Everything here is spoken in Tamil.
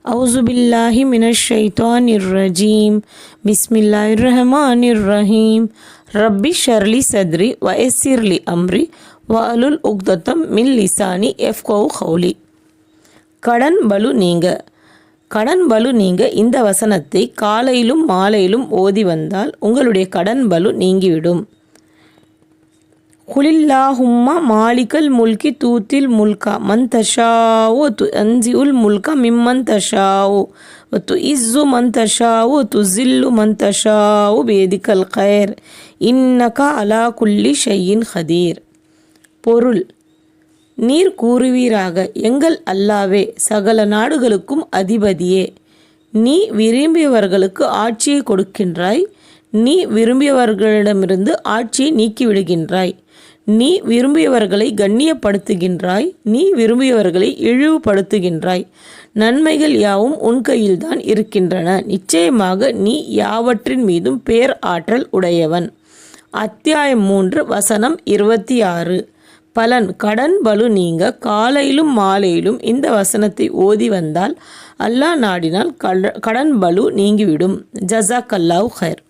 அவுசுபில்லாஹி மினஷ் ரஜீம். பிஸ்மில்லாஹிர்ரஹ்மானிர்ரஹீம். ரப்பி ஷர்லி சத்ரி வயசிர்லி அம்ரி வஅலுல் உக்தத்தம் மின் லிசானி யஃப்கஹு கௌலி. கடன் பலு நீங்க இந்த வசனத்தை காலையிலும் மாலையிலும் ஓதி வந்தால் உங்களுடைய கடன் பலு நீங்கிவிடும். குலில்லாஹும்ம மாலிகல் முல்கி தூத்தில் முல்கா மன் தஷாவு து அன்சிஉல் முல்கா மிம்மன் தஷாவு து இஸ்ஸு மன் தஷாவு து ஜில்லு மன் தஷாவு பேதிகல் கைர் இன்னகா அலா குல்லி ஷையின் ஹதீர். பொருள்: நீர் கூறுவீராக, எங்கள் அல்லாவே, சகல நாடுகளுக்கும் அதிபதியே, நீ விரும்பியவர்களுக்கு ஆட்சியை கொடுக்கின்றாய், நீ விரும்பியவர்களிடமிருந்து ஆட்சியை நீக்கிவிடுகின்றாய், நீ விரும்பியவர்களை கண்ணியப்படுத்துகின்றாய், நீ விரும்பியவர்களை இழிவுபடுத்துகின்றாய். நன்மைகள் யாவும் உன் கையில்தான் இருக்கின்றன. நிச்சயமாக நீ யாவற்றின் மீதும் பேர் ஆற்றல் உடையவன். அத்தியாயம் 3 வசனம் 26. பலன்: கடன் பலு நீங்க காலையிலும் மாலையிலும் இந்த வசனத்தை ஓதி வந்தால் அல்லாஹ் நாடினால் கடன் பலு நீங்கிவிடும். ஜஸாக்கல்லாஹு கைர்.